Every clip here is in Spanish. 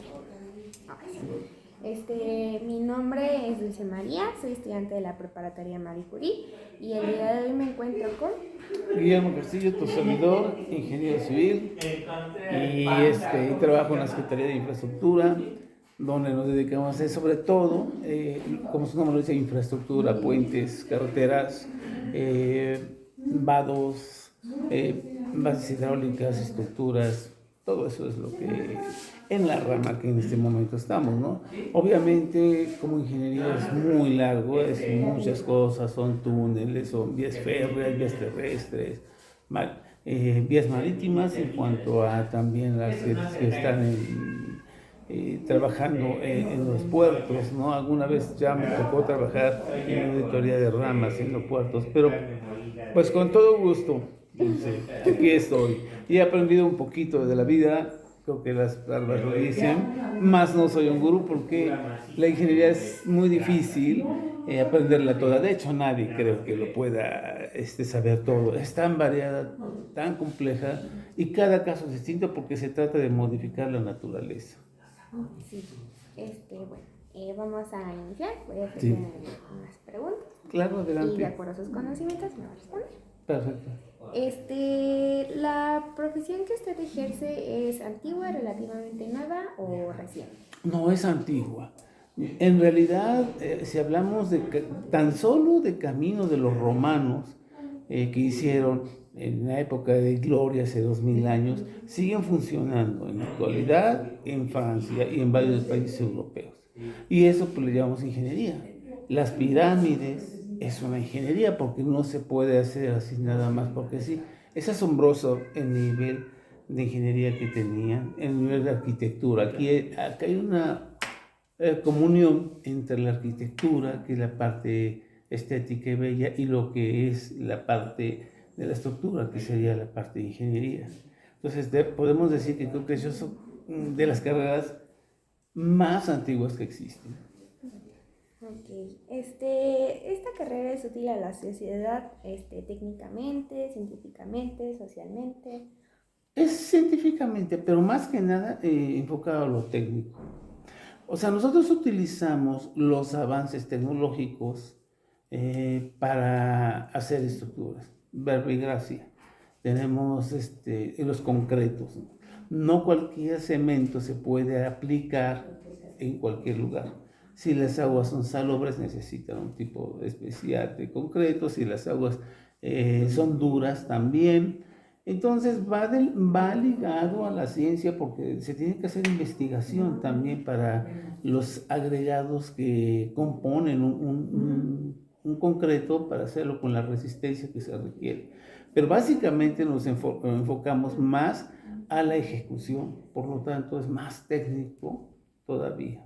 nombre. Ahora sí. Mi nombre es Dulce María, soy estudiante de la preparatoria Marie Curie y el día de hoy me encuentro con Guillermo Castillo, tu servidor, ingeniero civil, y trabajo en la Secretaría de Infraestructura, donde nos dedicamos a, sobre todo, como su nombre lo dice, infraestructura, puentes, carreteras, vados, bases hidráulicas, estructuras, todo eso es lo que en la rama que en este momento estamos, ¿no? Obviamente, como ingeniería es muy largo, es muchas cosas, son túneles, son vías férreas, vías terrestres, vías marítimas en cuanto a también las que están trabajando en los puertos, ¿no? Alguna vez ya me tocó trabajar en una auditoría de ramas en los puertos, pero pues con todo gusto, Dulce, aquí estoy. Y he aprendido un poquito de la vida, creo que las barbas lo dicen, más no soy un gurú porque la ingeniería es muy difícil aprenderla toda. De hecho, nadie creo que lo pueda saber todo. Es tan variada, tan compleja y cada caso es distinto porque se trata de modificar la naturaleza. sí, bueno, vamos a iniciar. Voy a hacer Sí. unas preguntas. Claro, adelante. Y de acuerdo a sus conocimientos me va a responder. Perfecto. ¿La profesión que usted ejerce es antigua, relativamente nueva o reciente? No, es antigua. En realidad, si hablamos tan solo de camino de los romanos que hicieron en la época de gloria hace 2000 años, siguen funcionando en la actualidad en Francia y en varios países europeos. Y eso pues le llamamos ingeniería. Las pirámides es una ingeniería porque no se puede hacer así nada más porque sí. Es asombroso el nivel de ingeniería que tenían, el nivel de arquitectura. Aquí hay una comunión entre la arquitectura, que es la parte estética y bella, y lo que es la parte de la estructura, que sería la parte de ingeniería. Entonces, podemos decir que creo que esas son de las carreras más antiguas que existen. Ok, esta carrera es útil a la sociedad, técnicamente, científicamente, socialmente. Es científicamente, pero más que nada enfocado a lo técnico. O sea, nosotros utilizamos los avances tecnológicos para hacer estructuras, verbigracia. Tenemos los concretos. No cualquier cemento se puede aplicar en cualquier lugar. Si las aguas son salobres, necesitan un tipo especial de concreto. Si las aguas son duras, también. Entonces va ligado a la ciencia porque se tiene que hacer investigación también para los agregados que componen un concreto para hacerlo con la resistencia que se requiere. Pero básicamente nos enfocamos más a la ejecución, por lo tanto es más técnico todavía.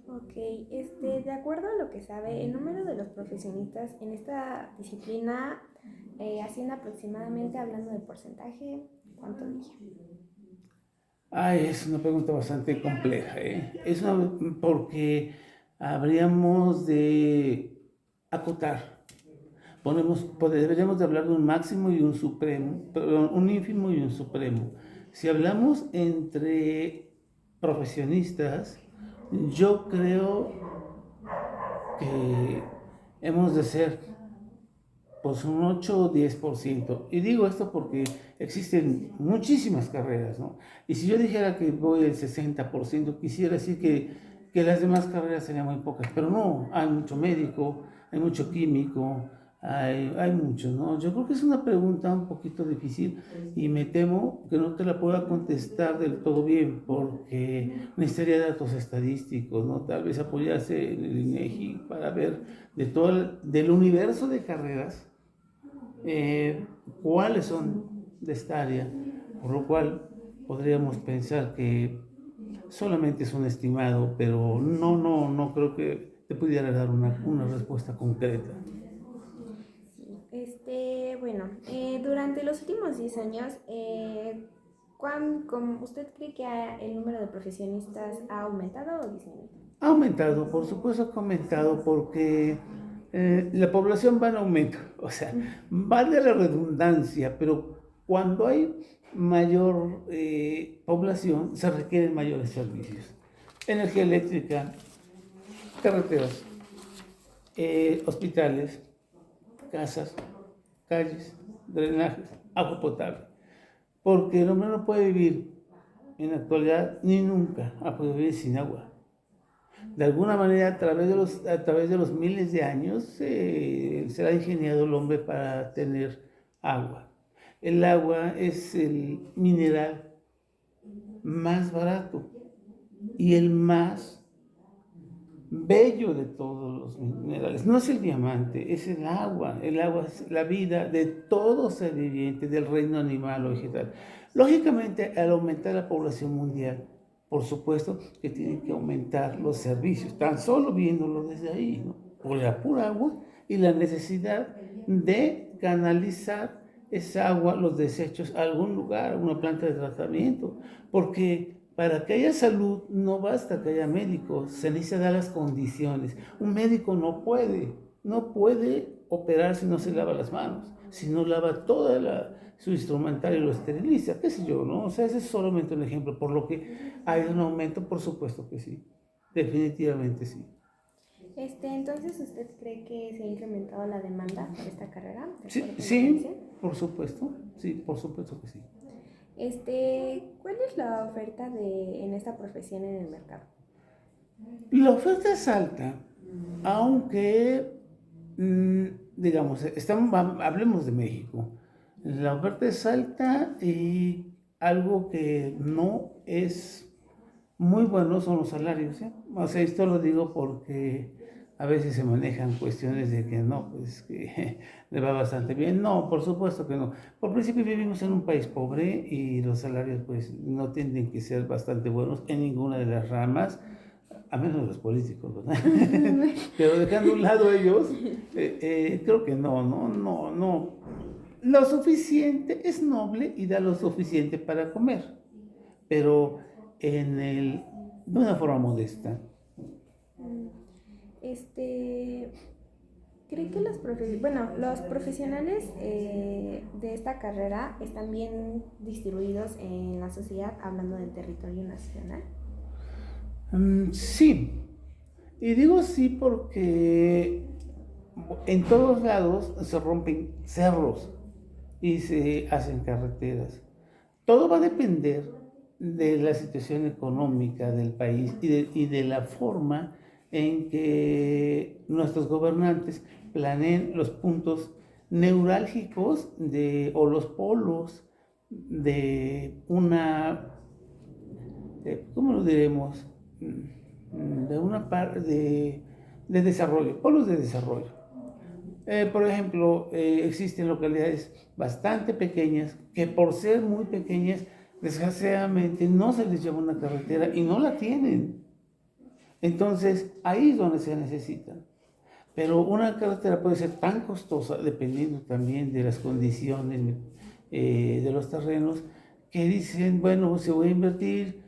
Ok, de acuerdo a lo que sabe, el número de los profesionistas en esta disciplina asciende aproximadamente, hablando de porcentaje, ¿cuánto diría? Ay, es una pregunta bastante compleja, ¿eh? Porque habríamos de acotar. Deberíamos de hablar de un máximo y un supremo, perdón, un ínfimo y un supremo. Si hablamos entre profesionistas, yo creo que hemos de ser pues un 8 o 10%. Y digo esto porque existen muchísimas carreras, ¿no? Y si yo dijera que voy el 60%, quisiera decir que las demás carreras serían muy pocas. Pero no, hay mucho médico, hay mucho químico, hay mucho, ¿no? Yo creo que es una pregunta un poquito difícil y me temo que no te la pueda contestar del todo bien porque necesitaría datos estadísticos, ¿no? Tal vez apoyarse en el INEGI para ver del universo de carreras cuáles son de esta área, por lo cual podríamos pensar que solamente es un estimado, pero no creo que te pudiera dar una respuesta concreta. Bueno, durante los últimos 10 años, ¿usted cree que el número de profesionistas ha aumentado o disminuido? Ha aumentado, por supuesto que ha aumentado porque la población va en aumento, o sea, vale la redundancia, pero cuando hay mayor población, se requieren mayores servicios. Energía eléctrica, carreteras, hospitales, casas, calles, drenajes, agua potable. Porque el hombre no puede vivir en la actualidad ni nunca ha podido vivir sin agua. De alguna manera, a través de los miles de años, se ha ingeniado el hombre para tener agua. El agua es el mineral más barato y el más bello de todos los minerales. No es el diamante, es el agua. El agua es la vida de todo ser viviente, del reino animal o vegetal. Lógicamente, al aumentar la población mundial, por supuesto que tienen que aumentar los servicios, tan solo viéndolo desde ahí, ¿no? Por la pura agua y la necesidad de canalizar esa agua, los desechos, a algún lugar, a una planta de tratamiento, porque para que haya salud no basta que haya médicos, se necesitan dar las condiciones. Un médico no puede operar si no se lava las manos, si no lava su instrumentario y lo esteriliza, qué sé yo, ¿no? O sea, ese es solamente un ejemplo, por lo que hay un aumento, por supuesto que sí, definitivamente sí. Entonces, ¿usted cree que se ha incrementado la demanda por esta carrera? Sí, por supuesto que sí. ¿Cuál es la oferta en esta profesión en el mercado? La oferta es alta, aunque, digamos, hablemos de México. La oferta es alta y algo que no es muy bueno son los salarios, ¿eh? O sea, esto lo digo porque a veces se manejan cuestiones de que no, pues que le va bastante bien. No, por supuesto que no. Por principio vivimos en un país pobre y los salarios pues no tienden que ser bastante buenos en ninguna de las ramas, a menos de los políticos, ¿verdad? Pero dejando a un lado ellos, creo que no. Lo suficiente es noble y da lo suficiente para comer, pero de una forma modesta. ¿Cree que los profesionales de esta carrera están bien distribuidos en la sociedad, hablando del territorio nacional? Sí, y digo sí porque en todos lados se rompen cerros y se hacen carreteras. Todo va a depender de la situación económica del país y de la forma en que nuestros gobernantes planeen los puntos neurálgicos o los polos de ¿cómo lo diremos? De una parte de desarrollo, polos de desarrollo. Por ejemplo, existen localidades bastante pequeñas que por ser muy pequeñas, desgraciadamente no se les lleva una carretera y no la tienen. Entonces, ahí es donde se necesitan. Pero una carretera puede ser tan costosa, dependiendo también de las condiciones de los terrenos, que dicen, bueno, se voy a invertir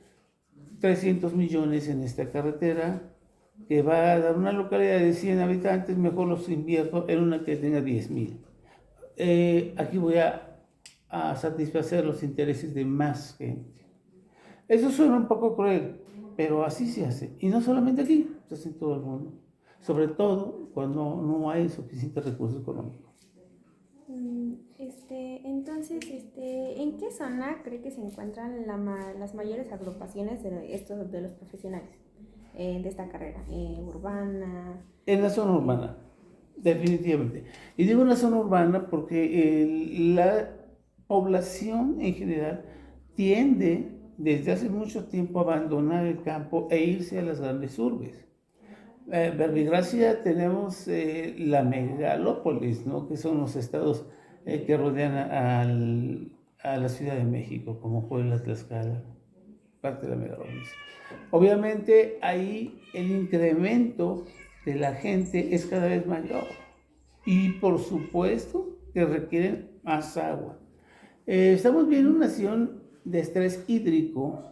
300 millones en esta carretera, que va a dar una localidad de 100 habitantes, mejor los invierto en una que tenga 10,000. Aquí voy a satisfacer los intereses de más gente. Eso suena un poco cruel, pero así se hace. Y no solamente aquí, se hace en todo el mundo. Sobre todo cuando no hay suficiente recurso económico. Entonces, ¿en qué zona cree que se encuentran las mayores agrupaciones de los profesionales de esta carrera? ¿Urbana? En la zona urbana, definitivamente. Y digo en la zona urbana porque la población en general tiende desde hace mucho tiempo a abandonar el campo e irse a las grandes urbes. Verbigracia tenemos la megalópolis, ¿no? Que son los estados que rodean a la Ciudad de México, como Puebla, Tlaxcala, parte de la megalópolis. Obviamente ahí el incremento de la gente es cada vez mayor y por supuesto que requieren más agua. Estamos viendo una nación de estrés hídrico,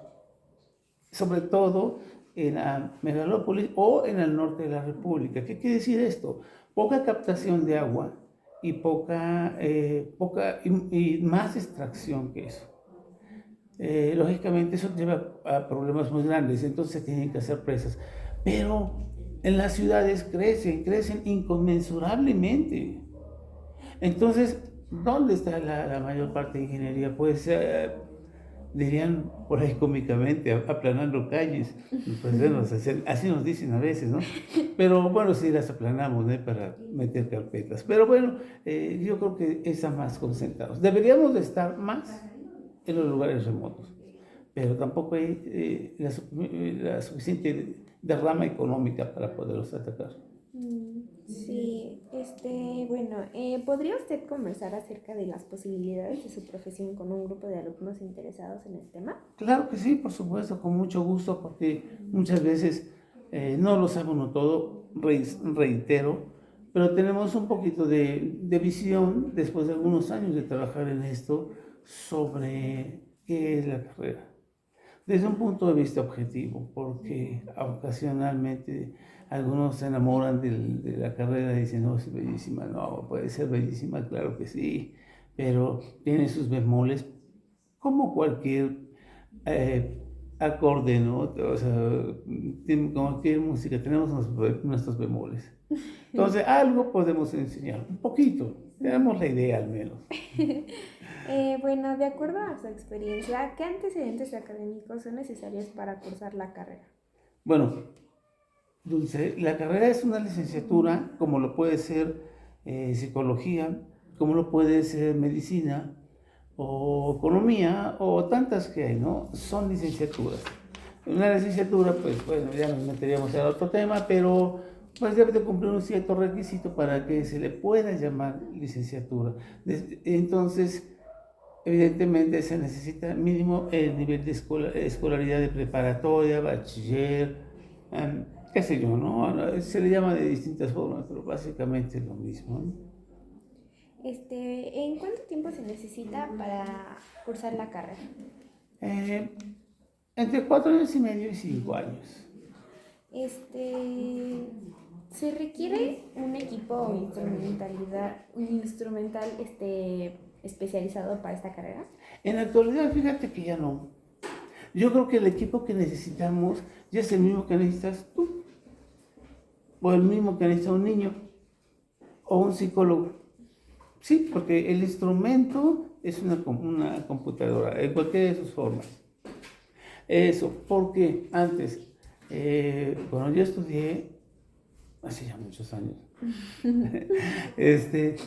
sobre todo en la megalópolis o en el norte de la República. ¿Qué quiere decir esto? Poca captación de agua y poca y más extracción que eso. lógicamente eso lleva a problemas muy grandes, entonces tienen que hacer presas. Pero en las ciudades crecen inconmensurablemente. Entonces, ¿dónde está la mayor parte de ingeniería? Pues dirían por ahí cómicamente, aplanando calles. Pues bueno, así nos dicen a veces, ¿no? Pero bueno, sí las aplanamos, ¿no? Para meter carpetas. Pero bueno, yo creo que están más concentrados. Deberíamos de estar más en los lugares remotos, pero tampoco hay la suficiente derrama económica para poderlos atacar. Sí, bueno, ¿podría usted conversar acerca de las posibilidades de su profesión con un grupo de alumnos interesados en el tema? Claro que sí, por supuesto, con mucho gusto, porque muchas veces no lo sabe uno todo, reitero, pero tenemos un poquito de visión después de algunos años de trabajar en esto sobre qué es la carrera. Desde un punto de vista objetivo, porque ocasionalmente algunos se enamoran de la carrera y dicen, no, es bellísima, no, puede ser bellísima, claro que sí, pero tiene sus bemoles, como cualquier acorde, ¿no? O sea, como cualquier música, tenemos nuestros bemoles. Entonces, algo podemos enseñar, un poquito, tenemos la idea al menos. Bueno, de acuerdo a su experiencia, ¿qué antecedentes académicos son necesarios para cursar la carrera? Bueno, Dulce, la carrera es una licenciatura, como lo puede ser psicología, como lo puede ser medicina o economía o tantas que hay, ¿no? Son licenciaturas. Una licenciatura, pues bueno, ya nos meteríamos en otro tema, pero pues debe de cumplir un cierto requisito para que se le pueda llamar licenciatura. Entonces, evidentemente se necesita mínimo el nivel de escolaridad de preparatoria, bachiller, qué sé yo, ¿no? Se le llama de distintas formas, pero básicamente es lo mismo, ¿no? ¿En cuánto tiempo se necesita para cursar la carrera? Eh, Entre 4 años y medio y 5 años. ¿Se requiere un equipo o un instrumental especializado para esta carrera? En la actualidad, fíjate que ya no. Yo creo que el equipo que necesitamos ya es el mismo que necesitas tú, o el mismo que necesita un niño, o un psicólogo. Sí, porque el instrumento es una computadora, en cualquiera de sus formas. Eso, porque antes, cuando yo estudié, hace ya muchos años,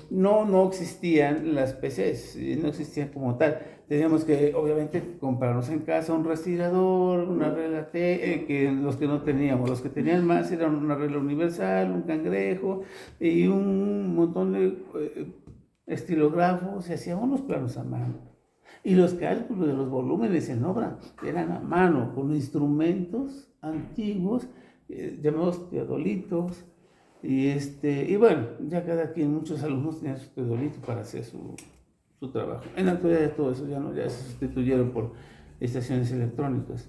no existían las PCs, no existían como tal. Teníamos que, obviamente, comprarnos en casa un respirador, una regla que los que no teníamos, los que tenían más eran una regla universal, un cangrejo y un montón de estilógrafos, y hacíamos los planos a mano. Y los cálculos de los volúmenes en obra eran a mano, con instrumentos antiguos, llamados teodolitos. Y bueno, ya cada quien, muchos alumnos tenían su teodolito para hacer su trabajo. En la actualidad todo eso ya se sustituyeron por estaciones electrónicas.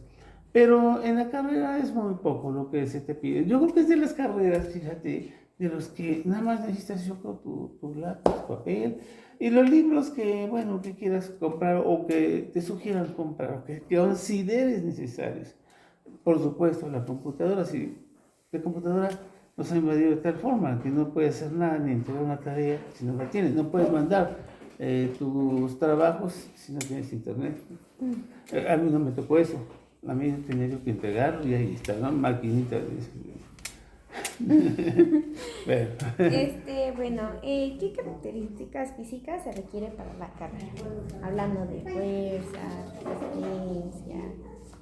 Pero en la carrera es muy poco lo que se te pide. Yo creo que es de las carreras, fíjate, de los que nada más necesitas, yo creo, tu lápiz, papel y los libros que, bueno, que quieras comprar o que te sugieran comprar o que consideres necesarios. Por supuesto, la computadora, si la computadora nos ha invadido de tal forma que no puedes hacer nada ni entregar una tarea si no la tienes. No puedes mandar tus trabajos si no tienes internet. A mí no me tocó eso. A mí tenía yo que entregarlo y ahí está, ¿no? Maquinita. ¿Qué características físicas se requiere para la carrera? Hablando de fuerza, resistencia,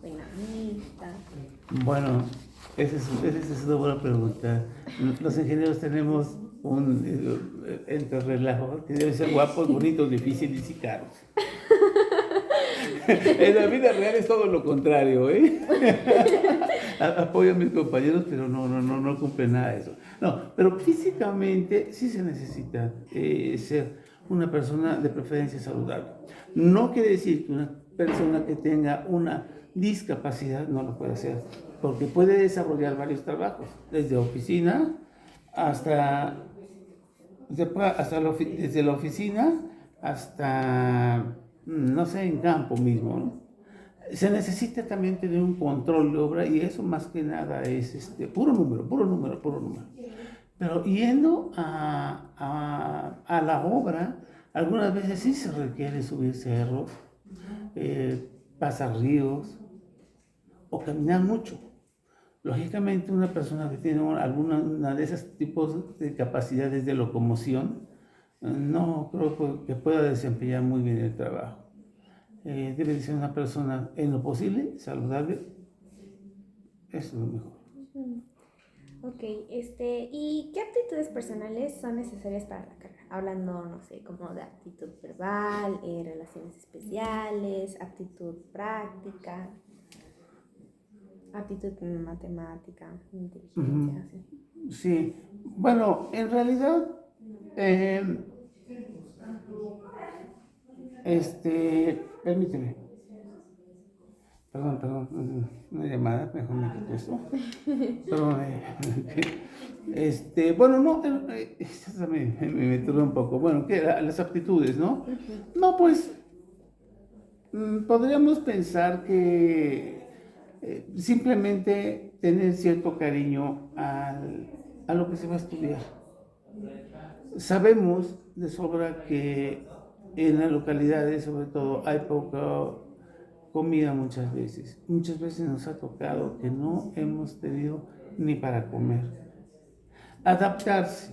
buena vista. Bueno, esa es una buena pregunta. Los ingenieros tenemos entre relajo, que deben ser guapos, bonitos, difíciles y caros. En la vida real es todo lo contrario, ¿eh? Apoyo a mis compañeros, pero no cumple nada de eso. No, pero físicamente sí se necesita ser una persona de preferencia saludable. No quiere decir que una persona que tenga una discapacidad no lo puede hacer, porque puede desarrollar varios trabajos, desde oficina hasta, desde la oficina hasta, no sé, en campo mismo, ¿no? Se necesita también tener un control de obra y eso más que nada es puro número, puro número, puro número. Pero yendo a la obra, algunas veces sí se requiere subir cerros, pasar ríos o caminar mucho. Lógicamente una persona que tiene alguna de esos tipos de capacidades de locomoción, no creo que pueda desempeñar muy bien el trabajo. Debe de ser una persona en lo posible saludable, eso es lo mejor. Ok, ¿y qué aptitudes personales son necesarias para la carrera? Hablando, no sé, como de aptitud verbal, relaciones especiales, aptitud práctica, aptitud matemática, inteligencia, así. Sí, bueno, en realidad, eh, permíteme, perdón, una llamada, mejor me quito esto. Perdón, bueno, no, esto me turba un poco. Bueno, ¿qué? Las aptitudes, ¿no? No, pues, podríamos pensar que simplemente tener cierto cariño a lo que se va a estudiar. Sabemos de sobra que en las localidades, sobre todo, hay poca comida muchas veces. Muchas veces nos ha tocado que no hemos tenido ni para comer. Adaptarse,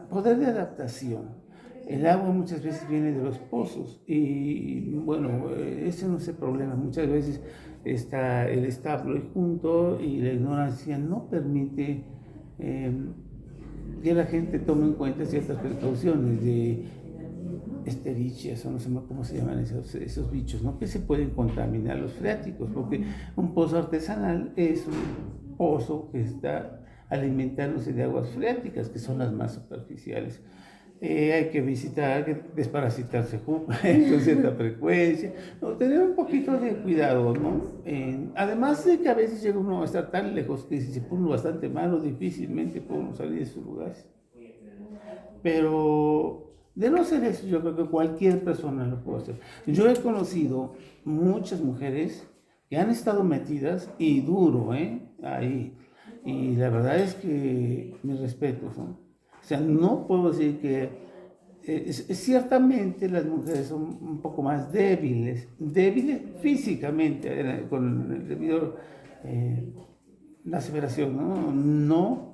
poder de adaptación. El agua muchas veces viene de los pozos y bueno, ese no es el problema. Muchas veces está el establo junto y la ignorancia no permite que la gente tome en cuenta ciertas precauciones de esterichias, o no sé cómo se llaman esos bichos, ¿no? Que se pueden contaminar los freáticos, porque un pozo artesanal es un pozo que está alimentándose de aguas freáticas, que son las más superficiales. Hay que visitar, hay que desparasitarse con cierta frecuencia, no, tener un poquito de cuidado, ¿no? Además de que a veces llega uno a estar tan lejos que si se pone bastante malo, difícilmente podemos salir de sus lugares. Pero de no ser eso, yo creo que cualquier persona lo puede hacer. Yo he conocido muchas mujeres que han estado metidas y duro, ahí. Y la verdad es que mis respetos, ¿no? O sea, no puedo decir que ciertamente las mujeres son un poco más débiles físicamente, con el debido la aseveración, ¿no? No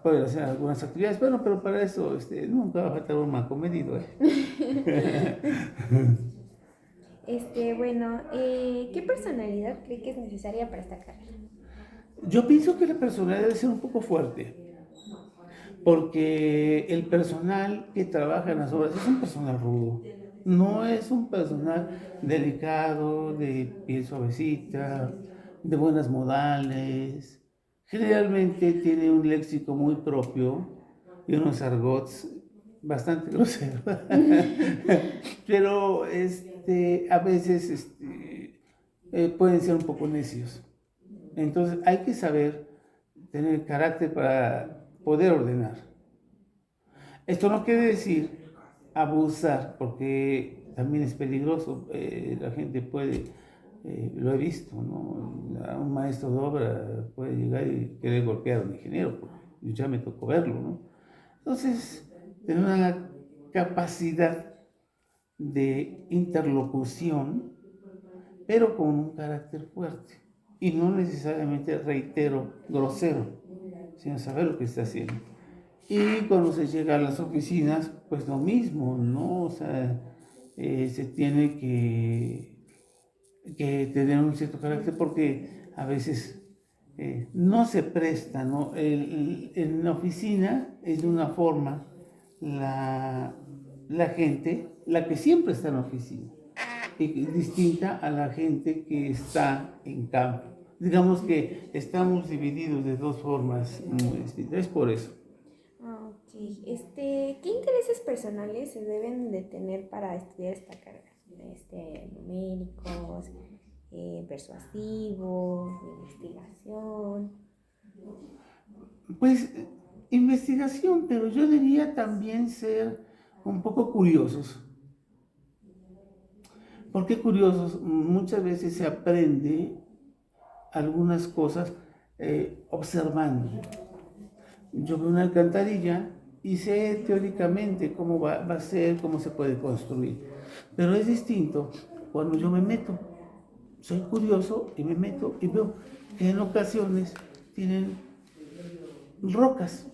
pueden hacer algunas actividades, bueno, pero para eso nunca va a faltar un manco medido. Bueno, ¿qué personalidad cree que es necesaria para esta carrera? Yo pienso que la personalidad debe ser un poco fuerte, porque el personal que trabaja en las obras es un personal rudo, no es un personal delicado, de piel suavecita, de buenas modales. Generalmente tiene un léxico muy propio y unos argots bastante groseros. Pero a veces pueden ser un poco necios. Entonces hay que saber tener carácter para poder ordenar. Esto no quiere decir abusar, porque también es peligroso. La gente puede, lo he visto, ¿no? Un maestro de obra puede llegar y querer golpear a un ingeniero, porque ya me tocó verlo, ¿no? Entonces, tener una capacidad de interlocución, pero con un carácter fuerte. Y no necesariamente, reitero, grosero, sino saber lo que está haciendo. Y cuando se llega a las oficinas, pues lo mismo, ¿no? O sea, se tiene que tener un cierto carácter porque a veces no se presta, ¿no? En la oficina es de una forma la gente, la que siempre está en la oficina, y distinta a la gente que está en campo. Digamos que estamos divididos de dos formas muy distintas, es por eso. Ok, ¿qué intereses personales se deben de tener para estudiar esta carrera? Numéricos, persuasivos, investigación. Pues investigación, pero yo diría también ser un poco curiosos. Porque curiosos, muchas veces se aprende algunas cosas observando. Yo veo una alcantarilla y sé teóricamente cómo va a ser, cómo se puede construir. Pero es distinto cuando yo me meto. Soy curioso y me meto y veo que en ocasiones tienen rocas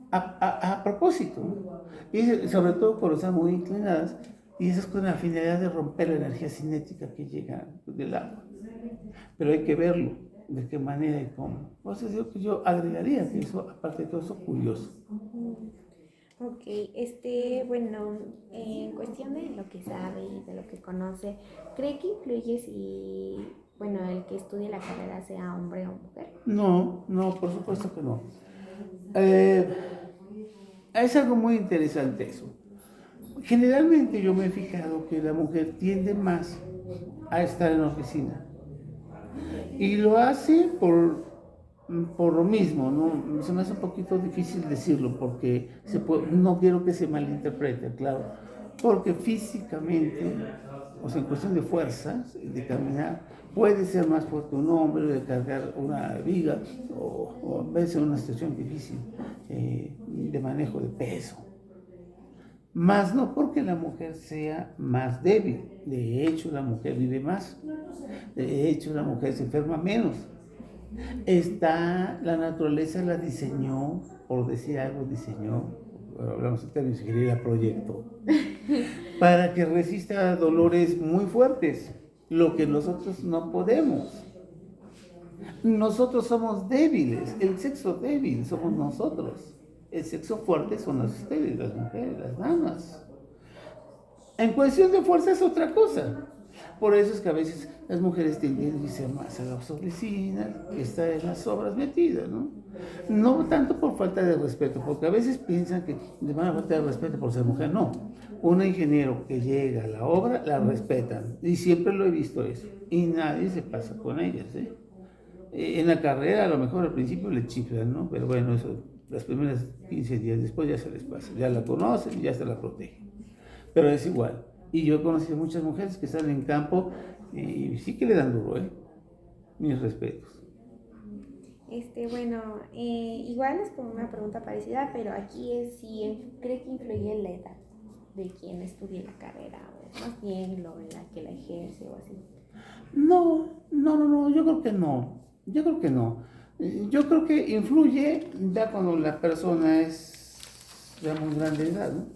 a propósito, ¿no? Y sobre todo cuando están muy inclinadas, y eso es con la finalidad de romper la energía cinética que llega del agua. Pero hay que verlo, de qué manera y cómo. Entonces yo agregaría que eso, aparte de todo eso, curioso. Ok, bueno, en cuestión de lo que sabe y de lo que conoce, ¿cree que influye si, bueno, el que estudie la carrera sea hombre o mujer? No, no, por supuesto que no. Eh, es algo muy interesante eso. Generalmente yo me he fijado que la mujer tiende más a estar en la oficina. Y lo hace por lo mismo, ¿no? Se me hace un poquito difícil decirlo porque no quiero que se malinterprete, claro. Porque físicamente, o sea, en cuestión de fuerzas, de caminar, puede ser más fuerte un hombre, de cargar una viga, o a veces una situación difícil de manejo de peso. Más no porque la mujer sea más débil. De hecho, la mujer vive más. De hecho, la mujer se enferma menos. La naturaleza la diseñó, por decir algo, diseñó, hablamos en términos de ingeniería, proyecto, para que resista a dolores muy fuertes, lo que nosotros no podemos. Nosotros somos débiles, el sexo débil somos nosotros. El sexo fuerte son ustedes, las mujeres, las damas. En cuestión de fuerza es otra cosa. Por eso es que a veces las mujeres tienden a irse más a las oficinas, que están en las obras metidas, ¿no? No tanto por falta de respeto, porque a veces piensan que les van a faltar el respeto por ser mujer. No. Un ingeniero que llega a la obra, la respetan. Y siempre lo he visto eso. Y nadie se pasa con ellas, ¿eh? En la carrera a lo mejor al principio le chiflan, ¿no? Pero bueno, eso, las primeras 15 días después ya se les pasa. Ya la conocen, ya se la protegen. Pero es igual. Y yo he conocido muchas mujeres que están en campo y sí que le dan duro, ¿eh? Mis respetos. Bueno, igual es como una pregunta parecida, pero aquí es si cree que influye la edad de quien estudie la carrera, o más bien lo en la que la ejerce o así. No, yo creo que no. Yo creo que no. Yo creo que influye ya cuando la persona es ya muy grande de edad, ¿no?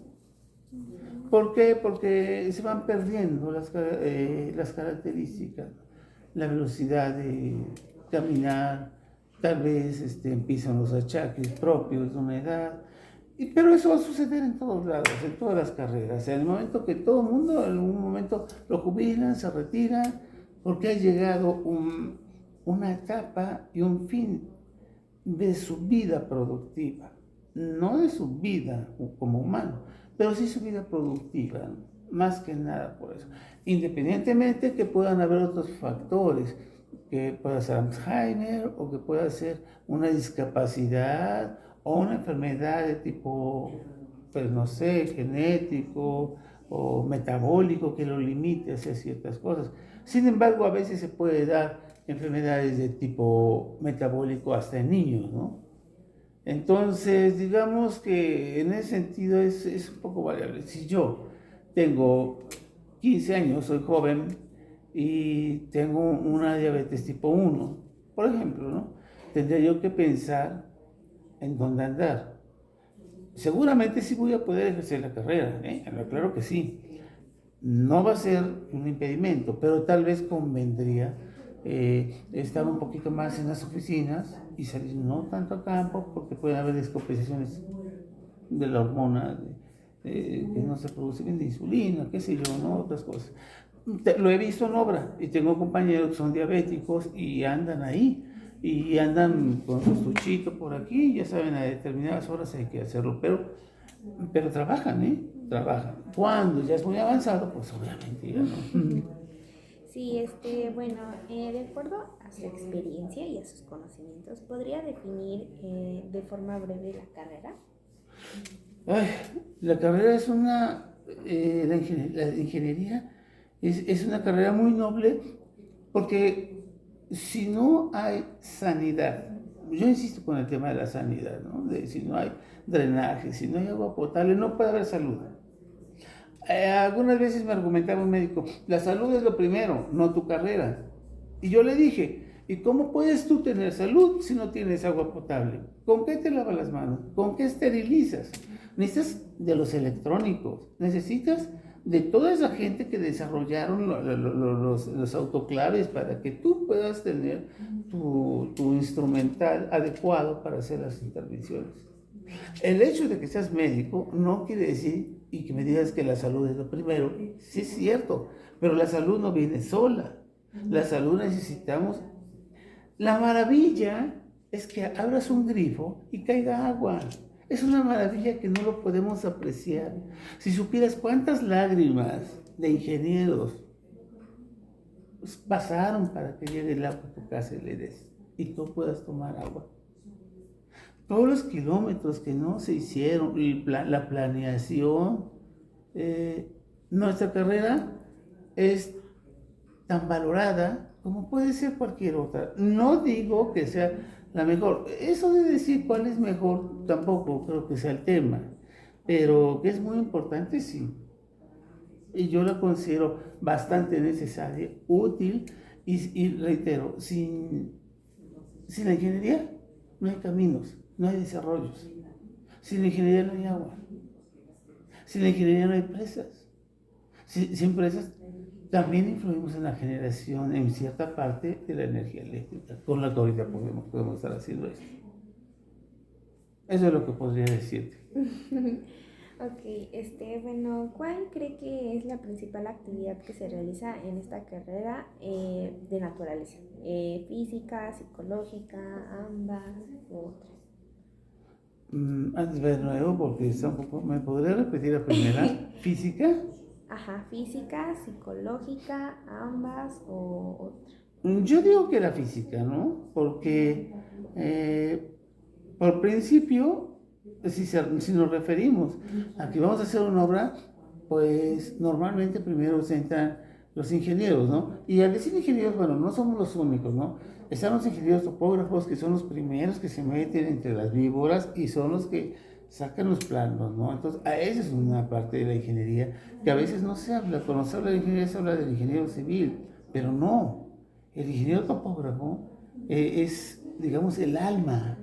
¿Por qué? Porque se van perdiendo las características, la velocidad de caminar, tal vez empiezan los achaques propios de una edad, pero eso va a suceder en todos lados, en todas las carreras. En el momento que todo el mundo, en algún momento lo jubilan, se retiran, porque ha llegado una etapa y un fin de su vida productiva, no de su vida como humano, pero sí su vida productiva, más que nada por eso. Independientemente que puedan haber otros factores, que pueda ser Alzheimer o que pueda ser una discapacidad o una enfermedad de tipo, pues no sé, genético o metabólico que lo limite a hacer ciertas cosas. Sin embargo, a veces se puede dar enfermedades de tipo metabólico hasta en niños, ¿no? Entonces, digamos que en ese sentido es un poco variable. Si yo tengo 15 años, soy joven y tengo una diabetes tipo 1, por ejemplo, ¿no? Tendría yo que pensar en dónde andar. Seguramente sí voy a poder ejercer la carrera, ¿eh? Claro que sí. No va a ser un impedimento, pero tal vez convendría estar un poquito más en las oficinas y salir no tanto a campo, porque pueden haber descompensaciones de la hormona que no se produce bien de insulina, qué sé yo, ¿no? Otras cosas. Lo he visto en obra y tengo compañeros que son diabéticos y andan ahí y andan con su estuchito por aquí, ya saben, a determinadas horas hay que hacerlo, pero trabajan, ¿eh? Trabajan. Cuando ya es muy avanzado, pues obviamente ya no. Sí, bueno, de acuerdo a su experiencia y a sus conocimientos, ¿podría definir de forma breve la carrera? Ay, la carrera es la ingeniería Es una carrera muy noble porque si no hay sanidad, yo insisto con el tema de la sanidad, ¿no? Si no hay drenaje, si no hay agua potable, no puede haber salud. Algunas veces me argumentaba un médico, la salud es lo primero, no tu carrera. Y yo le dije, ¿y cómo puedes tú tener salud si no tienes agua potable? ¿Con qué te lavas las manos? ¿Con qué esterilizas? Necesitas de los electrónicos, necesitas de toda esa gente que desarrollaron los autoclaves para que tú puedas tener tu instrumental adecuado para hacer las intervenciones. El hecho de que seas médico no quiere decir, y que me digas que la salud es lo primero, sí es cierto, pero la salud no viene sola. La salud necesitamos. La maravilla es que abras un grifo y caiga agua. Es una maravilla que no lo podemos apreciar. Si supieras cuántas lágrimas de ingenieros pasaron para que llegue el agua a tu casa y le des, y tú puedas tomar agua. Todos los kilómetros que no se hicieron, la planeación, nuestra carrera es tan valorada como puede ser cualquier otra. No digo que sea la mejor. Eso de decir cuál es mejor tampoco creo que sea el tema, pero que es muy importante, sí. Y yo la considero bastante necesaria, útil y reitero, sin la ingeniería no hay caminos, no hay desarrollos. Sin la ingeniería no hay agua. Sin la ingeniería no hay presas. Sin presas también influimos en la generación, en cierta parte, de la energía eléctrica, con la que ahorita podemos estar haciendo esto. Eso es lo que podría decirte. Ok, bueno, ¿cuál cree que es la principal actividad que se realiza en esta carrera de naturaleza? ¿Física, psicológica, ambas u otras? Antes de nuevo, porque está un poco, ¿me podría repetir la primera? ¿Física? Ajá, física, psicológica, ambas o otra. Yo digo que la física, ¿no? Porque por principio, si nos referimos a que vamos a hacer una obra, pues normalmente primero se entran los ingenieros, ¿no? Y al decir ingenieros, bueno, no somos los únicos, ¿no? Están los ingenieros topógrafos, que son los primeros que se meten entre las víboras y son los que sacan los planos, ¿no? Entonces, esa es una parte de la ingeniería que a veces no se habla. Cuando se habla de ingeniería, se habla del ingeniero civil, pero no. El ingeniero topógrafo es, digamos, el alma,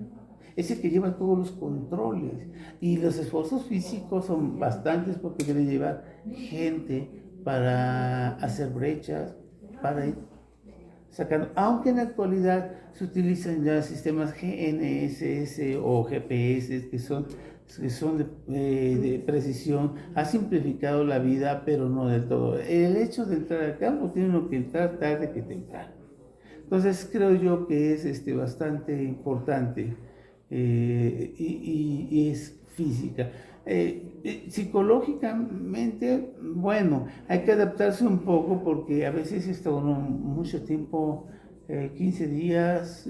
es el que lleva todos los controles. Y los esfuerzos físicos son bastantes porque debe llevar gente para hacer brechas, para ir sacando. Aunque en la actualidad se utilizan ya sistemas GNSS o GPS que son de precisión, ha simplificado la vida, pero no del todo. El hecho de entrar al campo tiene uno que entrar tarde que temprano. Entonces creo yo que es bastante importante y es física. Psicológicamente, bueno, hay que adaptarse un poco porque a veces está uno mucho tiempo, 15 días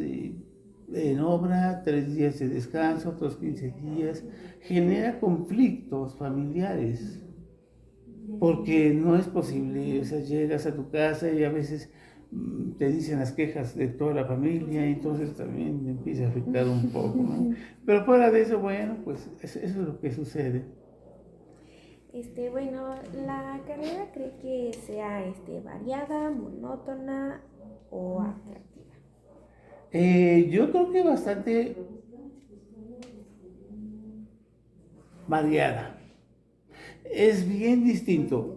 en obra, 3 días de descanso, otros 15 días, genera conflictos familiares porque no es posible, o sea, llegas a tu casa y a veces te dicen las quejas de toda la familia y entonces también empieza a afectar un poco, ¿no? Pero fuera de eso, bueno, pues eso es lo que sucede. Bueno, ¿la carrera cree que sea variada, monótona o atractiva? Yo creo que bastante variada. Es bien distinto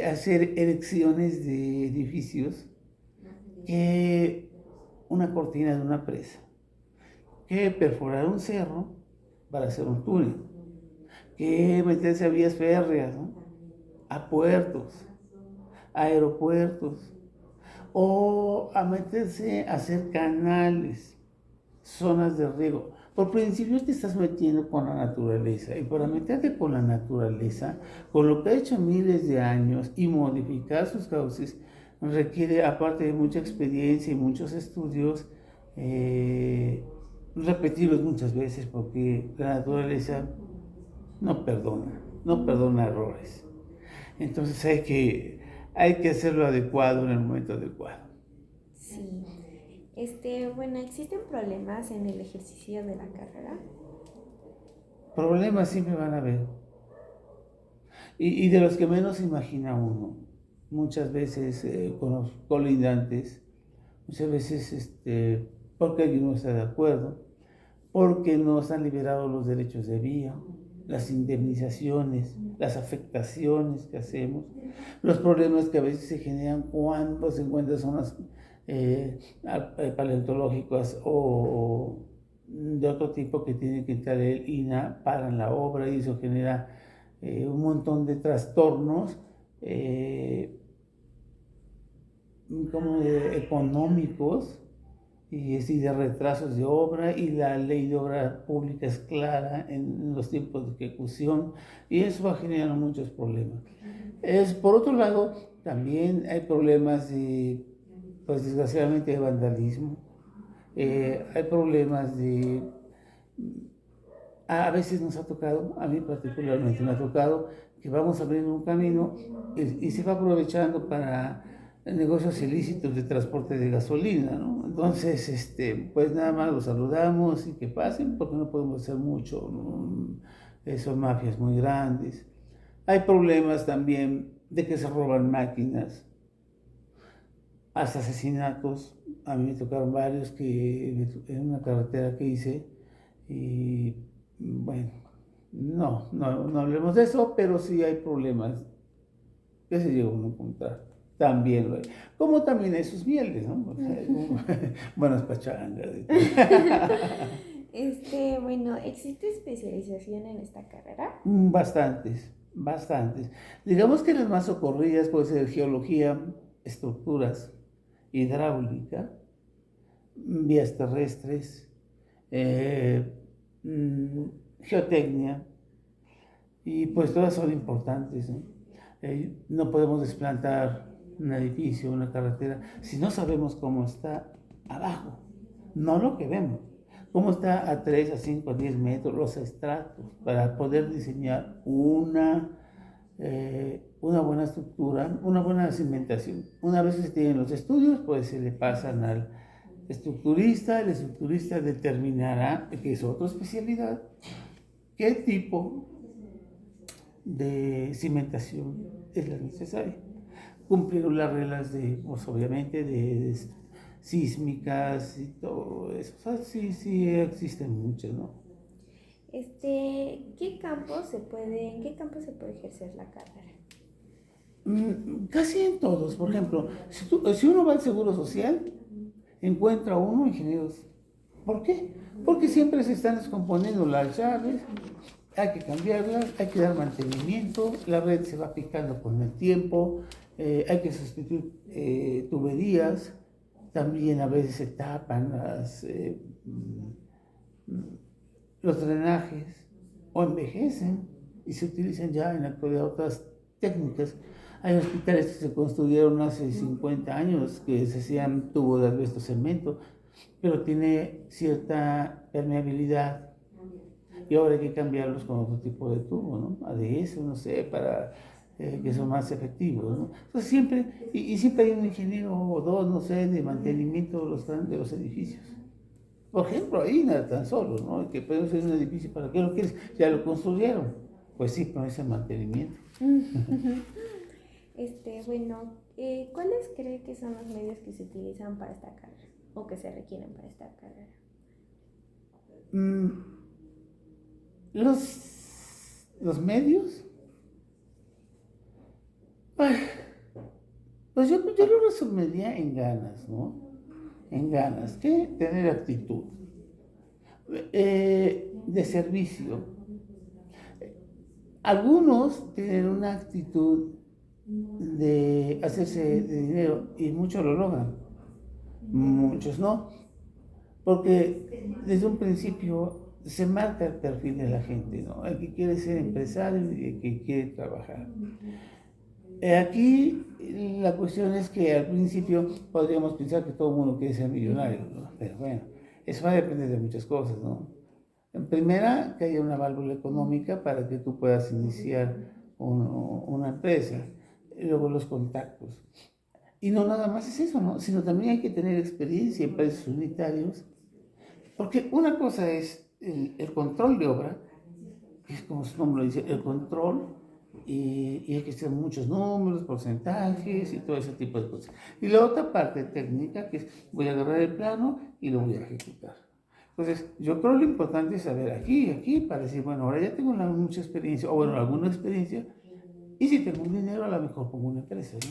hacer erecciones de edificios que una cortina de una presa, que perforar un cerro para hacer un túnel, que meterse a vías férreas, ¿no? A puertos, a aeropuertos, o a meterse a hacer canales, zonas de riego. Por principio te estás metiendo con la naturaleza y para meterte con la naturaleza, con lo que ha hecho miles de años y modificar sus cauces, requiere, aparte de mucha experiencia y muchos estudios, repetirlos muchas veces porque la naturaleza no perdona errores. Entonces hay que hacerlo adecuado en el momento adecuado. Sí. Bueno, ¿existen problemas en el ejercicio de la carrera? Problemas siempre van a haber, y de los que menos imagina uno. Muchas veces con los colindantes, muchas veces porque alguien no está de acuerdo, porque no están liberados los derechos de vía, las indemnizaciones, las afectaciones que hacemos, los problemas que a veces se generan cuando se encuentran zonas paleontológicas o de otro tipo que tiene que entrar el INAH, paran la obra y eso genera un montón de trastornos como económicos y de retrasos de obra, y la ley de obra pública es clara en los tiempos de ejecución, y eso va a generar muchos problemas. Por otro lado, también hay problemas de, pues desgraciadamente, de vandalismo, hay problemas de, a veces nos ha tocado, a mí particularmente me ha tocado, que vamos abriendo un camino y se va aprovechando para negocios ilícitos de transporte de gasolina, ¿no? Entonces, pues nada más los saludamos y que pasen, porque no podemos hacer mucho, ¿no? Son mafias muy grandes. Hay problemas también de que se roban máquinas, hasta asesinatos. A mí me tocaron varios en una carretera que hice, y bueno, no hablemos de eso, pero sí hay problemas que se llegan a encontrar. También lo hay. Como también hay sus mieles, ¿no? O sea, buenas pachangas. Bueno, ¿existe especialización en esta carrera? Bastantes. Digamos que las más socorridas pueden ser geología, estructuras, hidráulica, vías terrestres, eh, geotecnia, y pues todas son importantes, ¿no? No podemos desplantar un edificio, una carretera, si no sabemos cómo está abajo, no lo que vemos, cómo está a 3, a 5, a 10 metros, los estratos, para poder diseñar una buena estructura, una buena cimentación. Una vez que se tienen los estudios, pues se le pasan al estructurista. El estructurista determinará, que es otra especialidad, qué tipo de cimentación es la necesaria. Cumplir las reglas pues obviamente, de sísmicas y todo eso. O sea, sí existen muchas, ¿no? ¿En qué campo se puede ejercer la carrera? Casi en todos. Por ejemplo, si uno va al Seguro Social, encuentra uno ingenieros. ¿Por qué? Porque siempre se están descomponiendo las llaves, hay que cambiarlas, hay que dar mantenimiento, la red se va picando con el tiempo, hay que sustituir tuberías, también a veces se tapan los drenajes o envejecen y se utilizan ya en la actualidad otras técnicas. Hay hospitales que se construyeron hace 50 años que se hacían tubos de asbesto cemento, pero tiene cierta permeabilidad y ahora hay que cambiarlos con otro tipo de tubo, ¿no? ADS, no sé, para que son más efectivos, ¿no? Entonces siempre, siempre hay un ingeniero o dos, no sé, de mantenimiento de los edificios. Por ejemplo, ahí nada tan solo, ¿no? Que puede ser un edificio, ¿para qué lo quieres? Ya lo construyeron. Pues sí, pero ese mantenimiento. Bueno, ¿cuáles cree que son los medios que se utilizan para esta carrera o que se requieren para esta carrera? Los medios, pues yo lo resumiría en ganas, ¿no? En ganas, que tener actitud de servicio. Algunos tienen una actitud de hacerse de dinero y muchos lo logran, muchos no, porque desde un principio se marca el perfil de la gente, ¿no? El que quiere ser empresario y el que quiere trabajar. Aquí la cuestión es que al principio podríamos pensar que todo el mundo quiere ser millonario, ¿no? Pero bueno, eso va a depender de muchas cosas, ¿no? En primera, que haya una válvula económica para que tú puedas iniciar una empresa. y luego los contactos. Y no nada más es eso, ¿no? Sino también hay que tener experiencia en precios unitarios, porque una cosa es el control de obra, que es como su nombre lo dice, el control, y hay que hacer muchos números, porcentajes y todo ese tipo de cosas. Y la otra parte técnica, que es voy a agarrar el plano y lo voy a ejecutar. Entonces, yo creo lo importante es saber aquí, para decir, bueno, ahora ya tengo mucha experiencia, o bueno, alguna experiencia, y si tengo un dinero, a lo mejor pongo una empresa, ¿no?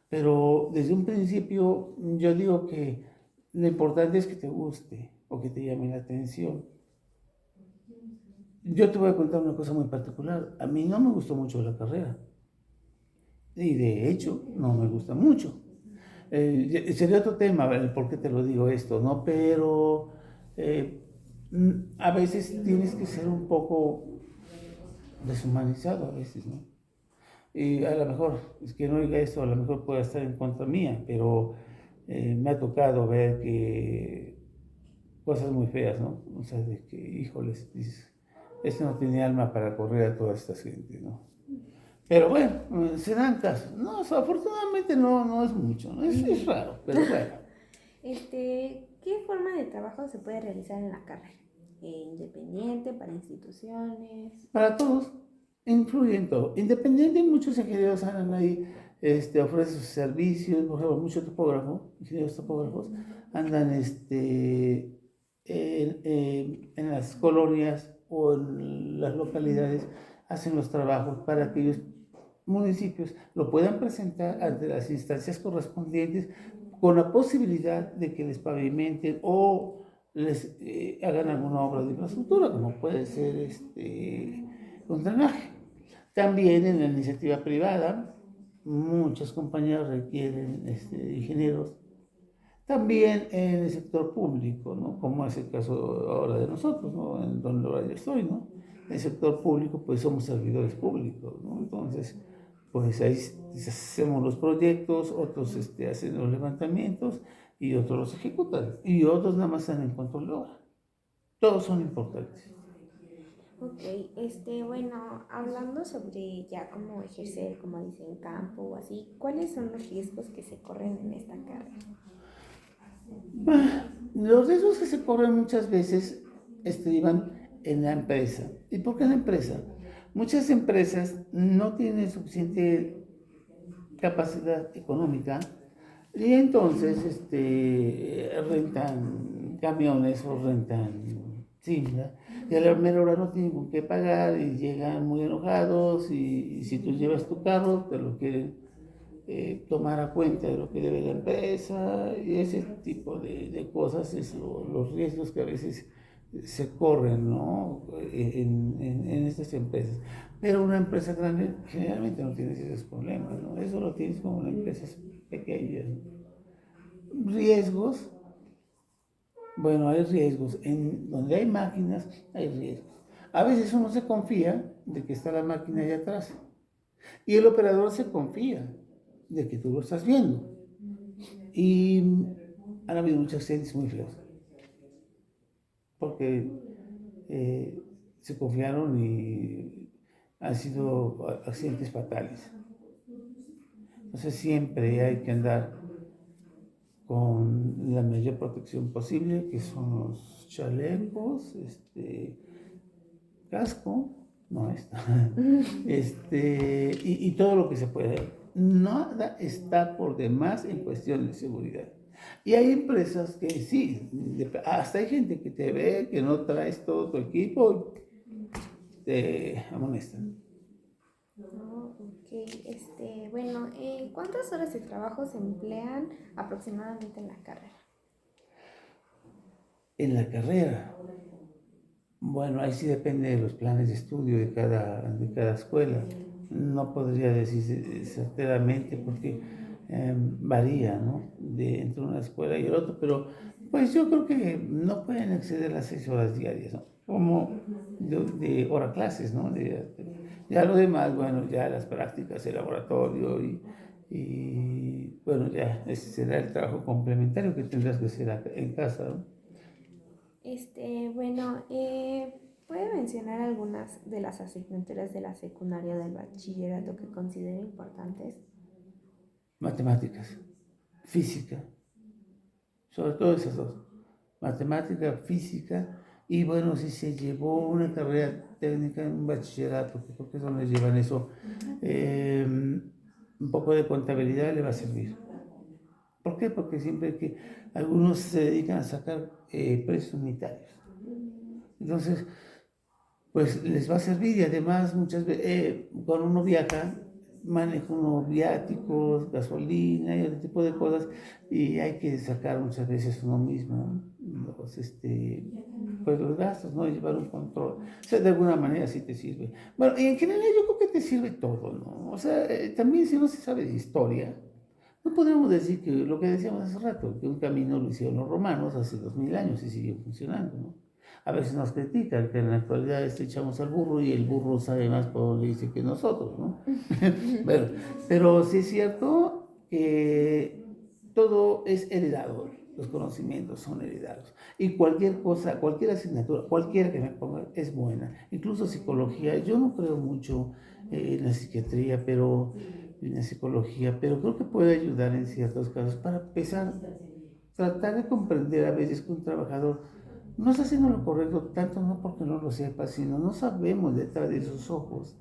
Pero desde un principio, yo digo que lo importante es que te guste o que te llame la atención. Yo te voy a contar una cosa muy particular. A mí no me gustó mucho la carrera. Y de hecho, no me gusta mucho. Sería otro tema, el por qué te lo digo esto, ¿no? Pero a veces tienes que ser un poco deshumanizado, a veces, ¿no? Y a lo mejor, es que no diga esto, a lo mejor pueda estar en contra mía, pero me ha tocado ver que cosas muy feas, ¿no? O sea, de que, híjoles, dices, este no tiene alma para correr a toda esta gente, ¿no? Pero bueno, se dan casos. No, o sea, afortunadamente no es mucho, ¿no? Es raro, pero bueno. ¿Qué forma de trabajo se puede realizar en la carrera? ¿Independiente, para instituciones? Para todos, influye en todo. Independiente, muchos ingenieros andan ahí, ofrecen sus servicios, por ejemplo, muchos topógrafos, ingenieros topógrafos, andan en las colonias o en las localidades, hacen los trabajos para que aquellos municipios lo puedan presentar ante las instancias correspondientes con la posibilidad de que les pavimenten o les hagan alguna obra de infraestructura, como puede ser un drenaje. También en la iniciativa privada, muchas compañías requieren ingenieros. También en el sector público, ¿no? Como es el caso ahora de nosotros, ¿no? En donde ahora yo estoy, ¿no? En el sector público, pues somos servidores públicos, ¿no? Entonces, pues ahí hacemos los proyectos, otros hacen los levantamientos y otros los ejecutan. Y otros nada más están en control de obra. Todos son importantes. Ok, bueno, hablando sobre ya cómo ejercer, como dicen, en campo o así, ¿cuáles son los riesgos que se corren en esta carrera? Los riesgos que se corren muchas veces estriban en la empresa. ¿Y por qué en la empresa? Muchas empresas no tienen suficiente capacidad económica y entonces rentan camiones o rentan cinta y a la mera hora no tienen con qué pagar y llegan muy enojados y si tú llevas tu carro te lo quieren tomar a cuenta de lo que debe la empresa y ese tipo de cosas es los riesgos que a veces se corren, ¿no? En estas empresas. Pero una empresa grande generalmente no tiene esos problemas, ¿no? Eso lo tienes como en empresas pequeñas. Riesgos, bueno, hay riesgos. En donde hay máquinas, hay riesgos. A veces uno se confía de que está la máquina allá atrás y el operador se confía de que tú lo estás viendo. Y han habido muchos accidentes muy feos, porque se confiaron y han sido accidentes fatales. Entonces siempre hay que andar con la mayor protección posible, que son los chalecos, casco, no está, y todo lo que se puede. Nada está por demás en cuestión de seguridad. Y hay empresas que sí, hasta hay gente que te ve, que no traes todo tu equipo, te amonestan. Oh, ok, bueno, ¿cuántas horas de trabajo se emplean aproximadamente en la carrera? En la carrera, bueno, ahí sí depende de los planes de estudio de cada escuela. No podría decir certeramente porque varía, ¿no? Entre una escuela y el otro, pero pues yo creo que no pueden exceder las 6 horas diarias, ¿no? Como de hora clases, ¿no? Ya lo demás, bueno, ya las prácticas, el laboratorio y bueno, ya ese será el trabajo complementario que tendrás que hacer en casa, ¿no? Bueno, ¿Puede mencionar algunas de las asignaturas de la secundaria del bachillerato que considere importantes? Matemáticas, física, sobre todo esas dos. Matemática, física, y bueno, si se llevó una carrera técnica en un bachillerato, que creo que es donde llevan eso, eh, un poco de contabilidad le va a servir. ¿Por qué? Porque siempre que algunos se dedican a sacar precios unitarios. Entonces, pues les va a servir y además muchas veces cuando uno viaja, maneja unos viáticos, gasolina y otro tipo de cosas y hay que sacar muchas veces uno mismo pues los gastos, ¿no? Llevar un control. O sea, de alguna manera sí te sirve. Bueno, y en general yo creo que te sirve todo, ¿no? O sea, también si no se sabe de historia, no podemos decir que lo que decíamos hace rato, que un camino lo hicieron los romanos hace 2000 años y sigue funcionando, ¿no? A veces nos critican que en la actualidad echamos al burro y el burro sabe más por donde dice que nosotros, ¿no? Bueno, pero sí es cierto que todo es heredado, los conocimientos son heredados. Y cualquier cosa, cualquier asignatura, cualquiera que me ponga es buena. Incluso psicología, yo no creo mucho en la psiquiatría, pero en la psicología, pero creo que puede ayudar en ciertos casos para empezar, tratar de comprender a veces que un trabajador no está haciendo lo correcto, tanto no porque no lo sepa, sino no sabemos detrás de sus ojos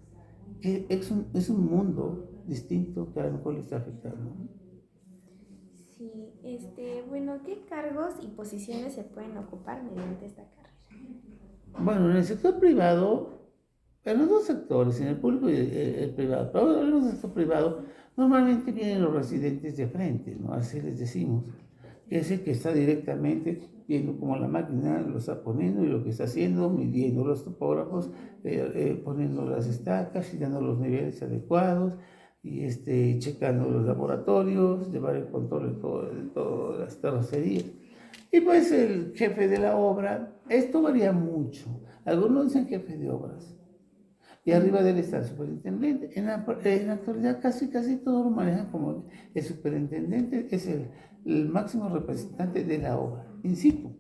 que es un mundo distinto que a lo mejor le está afectando. Sí, bueno, ¿qué cargos y posiciones se pueden ocupar mediante esta carrera? Bueno, en el sector privado, en los dos sectores, en el público y el privado, pero en el sector privado, normalmente vienen los residentes de frente, ¿no? Así les decimos, que es el que está directamente viendo cómo la máquina lo está poniendo y lo que está haciendo, midiendo los topógrafos, poniendo las estacas y dando los niveles adecuados, y checando los laboratorios, llevar el control de todas las terracerías. Y pues el jefe de la obra, esto varía mucho. Algunos dicen jefe de obras. Y arriba de él está el superintendente. En la actualidad casi todos lo manejan como el superintendente es el máximo representante de la obra, in situ.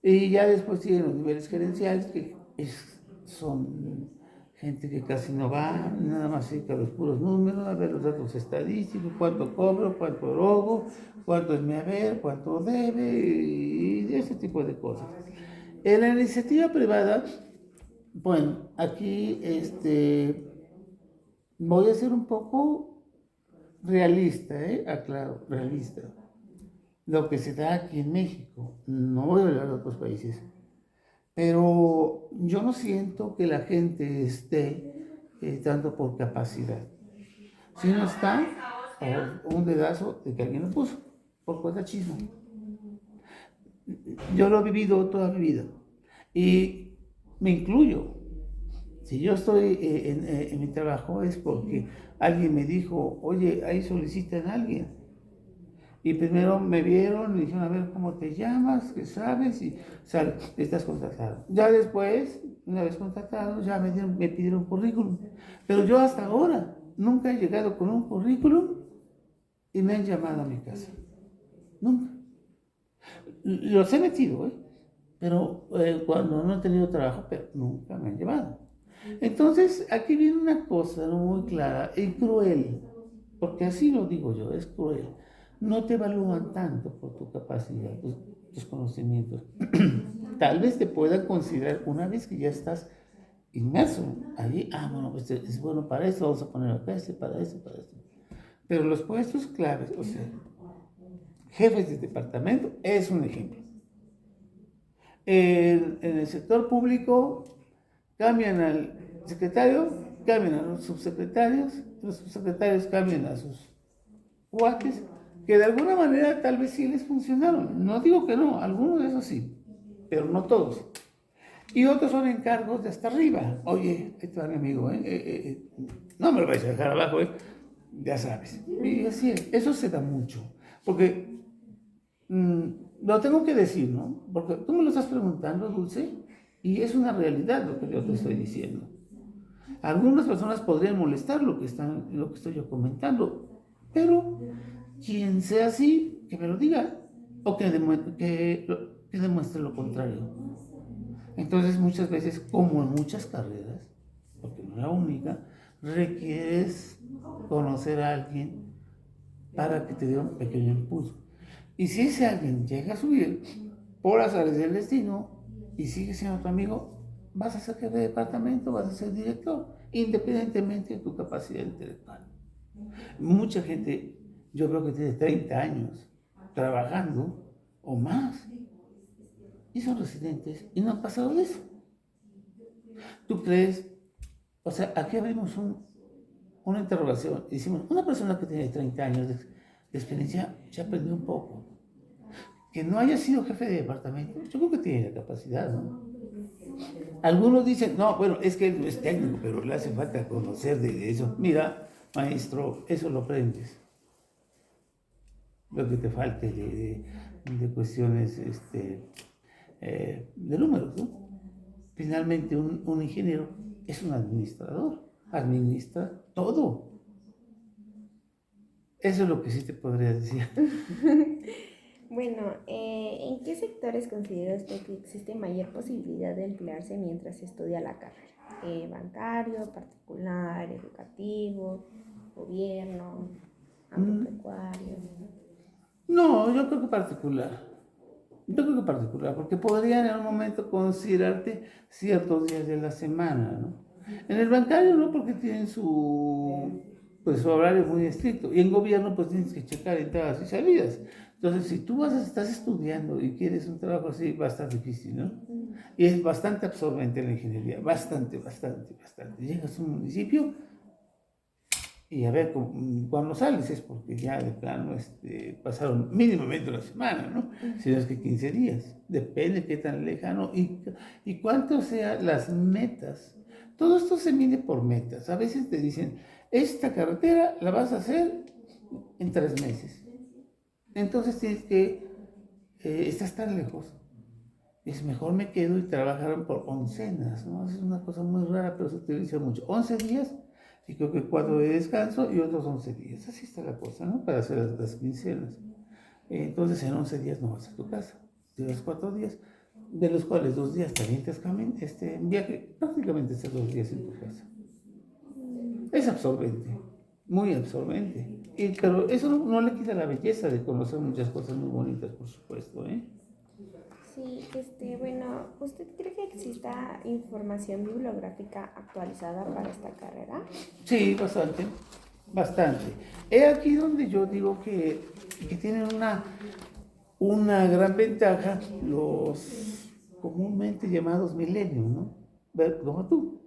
Y ya después tienen los niveles gerenciales, que son gente que casi no va, nada más dedica a los puros números, a ver los datos estadísticos, cuánto cobro, cuánto robo, cuánto es mi haber, cuánto debe, y ese tipo de cosas. En la iniciativa privada, bueno, aquí voy a ser un poco realista, aclaro, realista. Lo que se da aquí en México, no voy a hablar de otros países, pero yo no siento que la gente esté tanto por capacidad, sino está por un dedazo de que alguien lo puso, por cuatachismo. Yo lo he vivido toda mi vida y me incluyo. Si yo estoy en mi trabajo es porque alguien me dijo, oye, ahí solicitan a alguien. Y primero me vieron y dijeron, a ver, ¿cómo te llamas? ¿Qué sabes? Y sale, estás contratado. Ya después, una vez contratado, ya me pidieron currículum. Pero yo hasta ahora nunca he llegado con un currículum y me han llamado a mi casa. Nunca. Los he metido, pero cuando no he tenido trabajo, pero nunca me han llevado. Entonces, aquí viene una cosa muy clara y cruel, porque así lo digo yo, es cruel. No te evalúan tanto por tu capacidad, tus conocimientos. Tal vez te puedan considerar una vez que ya estás inmerso allí, bueno, pues es bueno para eso, vamos a poner acá para eso, para eso. Pero los puestos claves, o sea, jefes de departamento, es un ejemplo. En el sector público cambian al secretario, cambian a los subsecretarios cambian a sus cuates, que de alguna manera tal vez sí les funcionaron. No digo que no, algunos de esos sí, pero no todos. Y otros son encargos de hasta arriba. Oye, este es mi amigo, no me lo vais a dejar abajo, ya sabes. Y así es, eso se da mucho, porque lo tengo que decir, ¿no? Porque tú me lo estás preguntando, Dulce, y es una realidad lo que yo te estoy diciendo. Algunas personas podrían molestar lo que estoy yo comentando, pero quien sea así, que me lo diga, o que demuestre lo contrario. Entonces, muchas veces, como en muchas carreras, porque no es la única, requieres conocer a alguien para que te dé un pequeño impulso. Y si ese alguien llega a subir por azares del destino y sigue siendo tu amigo, vas a ser jefe de departamento, vas a ser director, independientemente de tu capacidad intelectual. Mucha gente, yo creo que tiene 30 años trabajando o más y son residentes y no han pasado de eso. ¿Tú crees? O sea, aquí abrimos una interrogación y decimos, una persona que tiene 30 años de experiencia ya aprendió un poco. Que no haya sido jefe de departamento, yo creo que tiene la capacidad, ¿no? Algunos dicen, no, bueno, es que él no es técnico, pero le hace falta conocer de eso. Mira, maestro, eso lo aprendes. Lo que te falte de cuestiones de números, ¿no? Finalmente, un ingeniero es un administrador, administra todo. Eso es lo que sí te podría decir. Bueno, ¿en qué sectores considera usted que existe mayor posibilidad de emplearse mientras estudia la carrera? ¿Bancario, particular, educativo, gobierno, agropecuario? No, yo creo que particular. Yo creo que particular, porque podrían en un momento considerarte ciertos días de la semana, ¿no? En el bancario no, porque tienen su horario muy estricto. Y en gobierno pues tienes que checar entradas y salidas. Entonces, si tú estás estudiando y quieres un trabajo así, va a estar difícil, ¿no? Y es bastante absorbente la ingeniería, bastante, bastante, bastante. Llegas a un municipio y a ver cuando sales es porque ya de plano pasaron mínimamente una semana, ¿no? Si no es que 15 días. Depende qué tan lejano y cuánto sean las metas. Todo esto se mide por metas. A veces te dicen, esta carretera la vas a hacer en 3 meses. Entonces tienes que, estás tan lejos. Es mejor me quedo y trabajaron por oncenas, ¿no? Es una cosa muy rara, pero se utiliza mucho. 11 días y creo que 4 de descanso y otros 11 días. Así está la cosa, ¿no? Para hacer las quincenas. Entonces en 11 días no vas a tu casa. Tienes 4 días, de los cuales 2 días te avientas en viaje, prácticamente estás 2 días en tu casa. Es absorbente, muy absorbente. Pero eso no le quita la belleza de conocer muchas cosas muy bonitas, por supuesto, ¿eh? Sí, bueno, ¿usted cree que exista información bibliográfica actualizada para esta carrera? Sí, bastante, bastante. Es aquí donde yo digo que tienen una gran ventaja los comúnmente llamados millennials, ¿no? Como tú.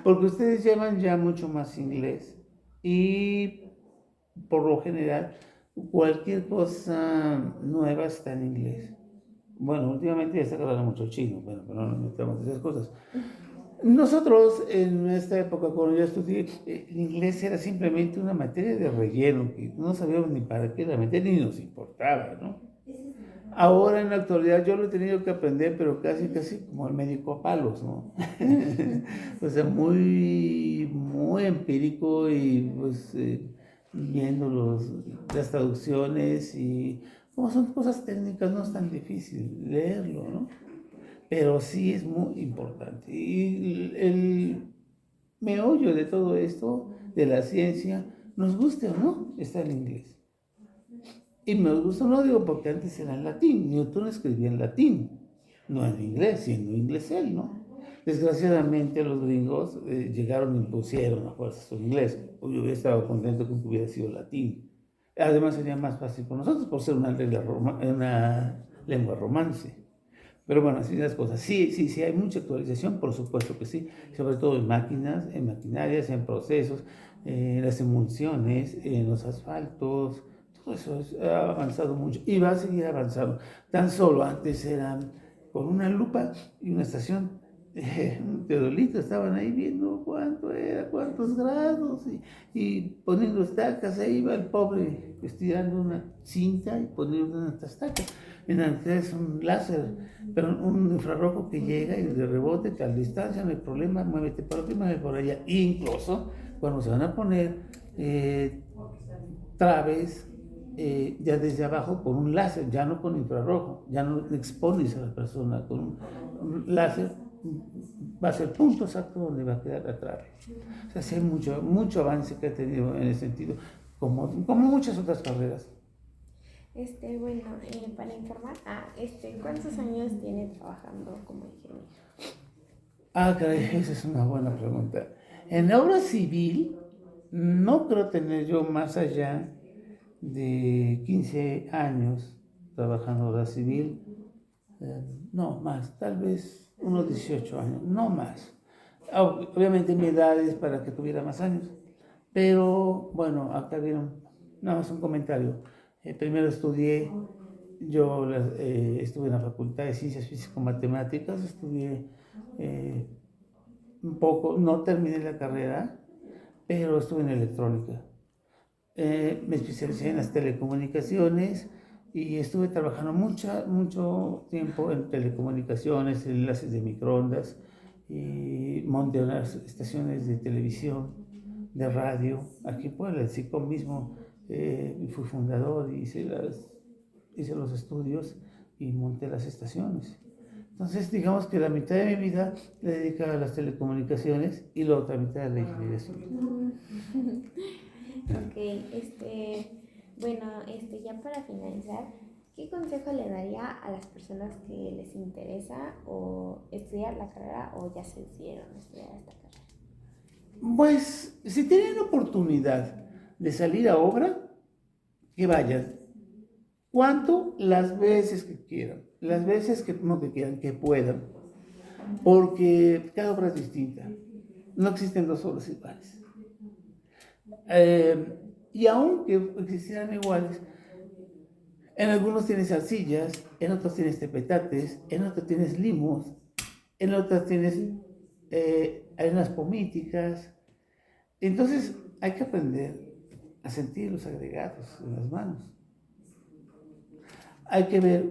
Porque ustedes llevan ya mucho más inglés y por lo general cualquier cosa nueva está en inglés. Bueno, últimamente ya está hablando mucho chino, bueno, pero no nos metamos en esas cosas. Nosotros en esta época, cuando yo estudié, el inglés era simplemente una materia de relleno, que no sabíamos ni para qué la materia ni nos importaba, ¿no? Ahora en la actualidad yo lo he tenido que aprender, pero casi como el médico a palos, ¿no? O sea, muy, muy empírico y pues viendo las traducciones y como son cosas técnicas no es tan difícil leerlo, ¿no? Pero sí es muy importante. Y el meollo de todo esto, de la ciencia, nos guste o no, está en inglés. Y me gusta, no digo porque antes era en latín, Newton escribía en latín, no en inglés, siendo inglés él, ¿no? Desgraciadamente los gringos llegaron e impusieron a fuerza su inglés. Yo hubiera estado contento con que hubiera sido latín. Además sería más fácil para nosotros por ser una lengua romance. Pero bueno, así las cosas. Sí, sí, sí, hay mucha actualización, por supuesto que sí, sobre todo en máquinas, en maquinarias, en procesos, en las emulsiones, en los asfaltos, todo eso ha avanzado mucho y va a seguir avanzando. Tan solo antes eran con una lupa y una estación un teodolito, estaban ahí viendo cuánto era, cuántos grados y poniendo estacas, ahí iba el pobre estirando una cinta y poniendo unas estacas. En realidad es un láser, pero un infrarrojo que llega y de rebote, que a distancia no hay problema, muévete por aquí, muévete por allá. E incluso cuando se van a poner traves ya desde abajo con un láser, ya no con infrarrojo, ya no expones a la persona con un láser, va a ser el punto exacto donde va a quedar atrás. O sea, sí hay mucho avance que ha tenido en ese sentido, como muchas otras carreras. Bueno, para informar, ¿cuántos años tiene trabajando como ingeniero? Caray, esa es una buena pregunta. En obra civil, no creo tener yo más allá de 15 años trabajando en obra civil. No más, tal vez unos 18 años, no más. Obviamente mi edad es para que tuviera más años, pero bueno, acá vieron, nada más un comentario. Primero estuve en la Facultad de Ciencias Físico-Matemáticas, estudié un poco, no terminé la carrera, pero estuve en electrónica. Me especialicé en las telecomunicaciones y estuve trabajando mucho tiempo en telecomunicaciones, enlaces de microondas, y monté unas estaciones de televisión, de radio, aquí en Puebla, el SICOM mismo, fui fundador y hice los estudios y monté las estaciones. Entonces, digamos que la mitad de mi vida la dedicaba a las telecomunicaciones y la otra mitad a la ingeniería civil. Ok, bueno, ya para finalizar, ¿qué consejo le daría a las personas que les interesa o estudiar la carrera o ya se decidieron estudiar esta carrera? Pues, si tienen oportunidad de salir a obra, que vayan. ¿Cuánto? Las veces que quieran. Las veces que no que quieran, que puedan. Porque cada obra es distinta. No existen dos obras iguales. Y aunque existieran iguales, en algunos tienes arcillas, en otros tienes tepetates, en otros tienes limos, en otras tienes arenas pomíticas. Entonces hay que aprender a sentir los agregados en las manos. Hay que ver,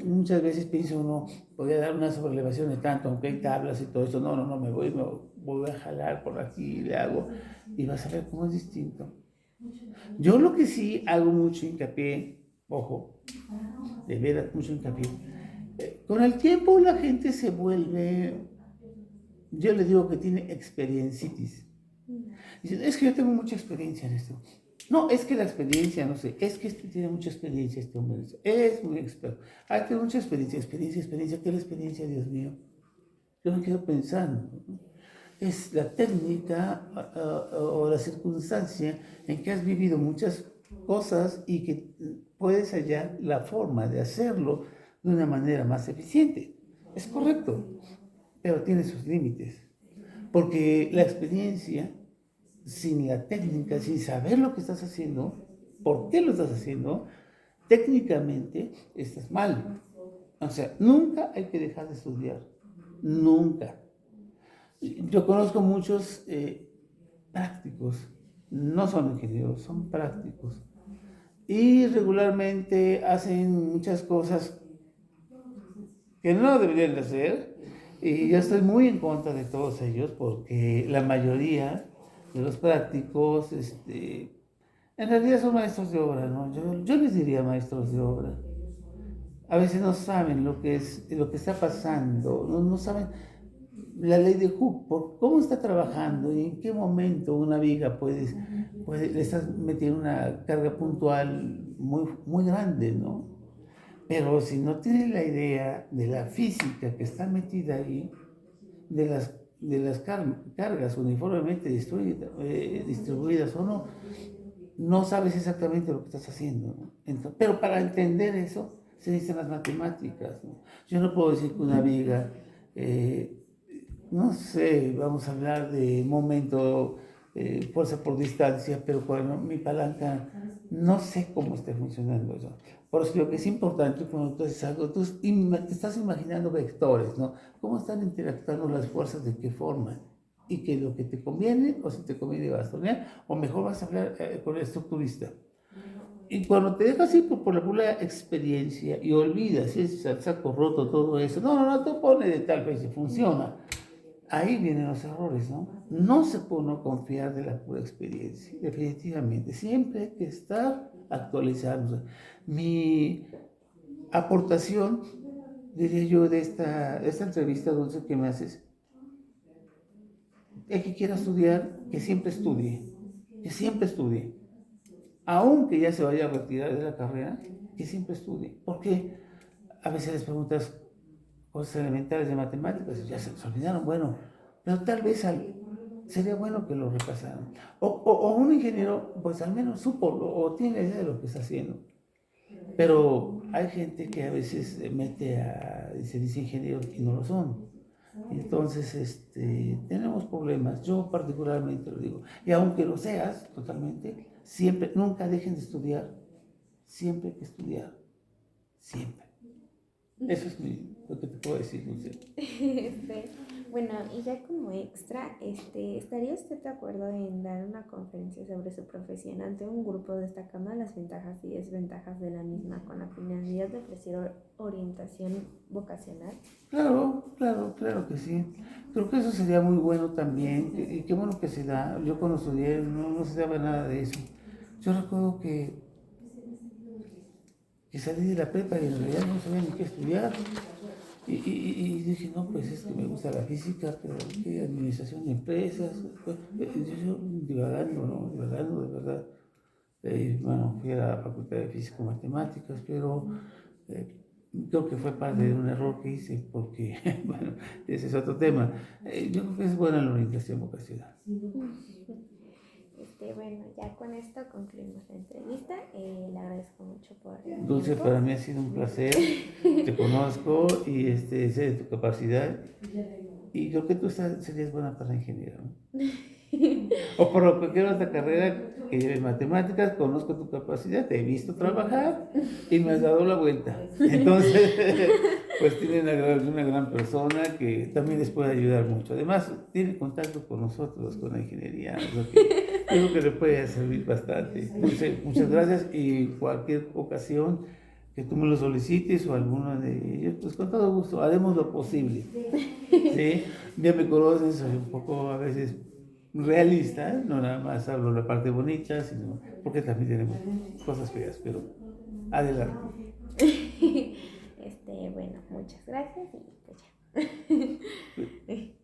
muchas veces piensa uno, voy a dar una sobrelevación de tanto, aunque hay tablas y todo eso, no, me voy a jalar por aquí, le hago, y vas a ver cómo es distinto. Yo lo que sí hago mucho hincapié, ojo, de veras mucho hincapié, con el tiempo la gente se vuelve, yo le digo que tiene experiencitis. Dicen, es que yo tengo mucha experiencia en esto. No, es que la experiencia, no sé, es que tiene mucha experiencia este hombre, es muy experto. Tiene mucha experiencia, ¿qué es la experiencia, Dios mío? Yo me quedo pensando, ¿no? Es la técnica o la circunstancia en que has vivido muchas cosas y que puedes hallar la forma de hacerlo de una manera más eficiente. Es correcto, pero tiene sus límites, porque la experiencia sin la técnica, sin saber lo que estás haciendo, por qué lo estás haciendo, técnicamente estás mal. O sea, nunca hay que dejar de estudiar. Nunca. Yo conozco muchos prácticos, no son ingenieros, son prácticos. Y regularmente hacen muchas cosas que no deberían de hacer. Y yo estoy muy en contra de todos ellos porque la mayoría de los prácticos, en realidad son maestros de obra, ¿no? Yo les diría maestros de obra. A veces no saben lo que está pasando, no saben la ley de Hooke, por cómo está trabajando y en qué momento una viga le estás metiendo una carga puntual muy grande, ¿no? Pero si no tienes la idea de la física que está metida ahí, de las cargas uniformemente distribuidas o no sabes exactamente lo que estás haciendo, ¿no? Entonces, pero para entender eso se necesitan las matemáticas, ¿no? Yo no puedo decir que una viga, no sé, vamos a hablar de momento, fuerza por distancia, pero cuando mi palanca, no sé cómo esté funcionando eso. Por eso creo que es importante cuando tú haces algo, te estás imaginando vectores, ¿no? ¿Cómo están interactuando las fuerzas, de qué forma? Y que lo que te conviene, o si te conviene bastonear, o mejor vas a hablar con el estructurista. Y cuando te dejas ir por la pura experiencia y olvidas, si es saco roto todo eso, no, tú pones de tal vez y funciona. ahí vienen los errores, ¿no? No se puede uno confiar de la pura experiencia, definitivamente. Siempre hay que estar actualizándose. Mi aportación, diría yo, de esta entrevista, Dulce, que me haces, el que quiera estudiar, que siempre estudie, que siempre estudie. Aunque ya se vaya a retirar de la carrera, que siempre estudie. Porque a veces les preguntas cosas elementales de matemáticas, ya se les olvidaron, bueno, pero tal vez sería bueno que lo repasaran. O un ingeniero, pues al menos supo o tiene idea de lo que está haciendo. Pero hay gente que a veces se dice ingenieros y no lo son. Entonces, tenemos problemas. Yo particularmente lo digo. Y aunque lo seas totalmente, siempre, nunca dejen de estudiar. Siempre hay que estudiar. Siempre. Eso es lo que te puedo decir, no sé. Bueno, y ya como extra, ¿estaría usted de acuerdo en dar una conferencia sobre su profesión ante un grupo destacando las ventajas y desventajas de la misma con la finalidad de ofrecer orientación vocacional? Claro que sí. Creo que eso sería muy bueno también. Y qué bueno que se da. Yo cuando estudié no se daba nada de eso. Yo recuerdo que salí de la prepa y en realidad no sabía ni qué estudiar. Y dije, no, pues es que me gusta la física, pero ¿qué? Administración de empresas. Pues, yo divagando, ¿no? Divagando, de verdad. Bueno, fui a la Facultad de Físico-Matemáticas, pero creo que fue parte de un error que hice, porque, bueno, ese es otro tema. Yo creo que es buena la orientación vocacional. Bueno, ya con esto concluimos la entrevista. Le agradezco mucho por el Dulce, tiempo. para mí ha sido un placer. Te conozco y sé de tu capacidad. Y creo que tú serías buena para ingeniero, ¿no? O por cualquier otra carrera que lleve matemáticas, conozco tu capacidad, te he visto trabajar y me has dado la vuelta. Entonces, pues tiene una gran persona que también les puede ayudar mucho. Además, tiene contacto con nosotros, con la ingeniería, lo que yo creo que le puede servir bastante. Entonces, muchas gracias y cualquier ocasión que tú me lo solicites o alguno de ellos, pues con todo gusto, haremos lo posible. ¿Sí? Ya me conoces, soy un poco a veces realista, no nada más hablo la parte bonita, sino porque también tenemos cosas feas, pero adelante. Bueno, muchas gracias y pues ya.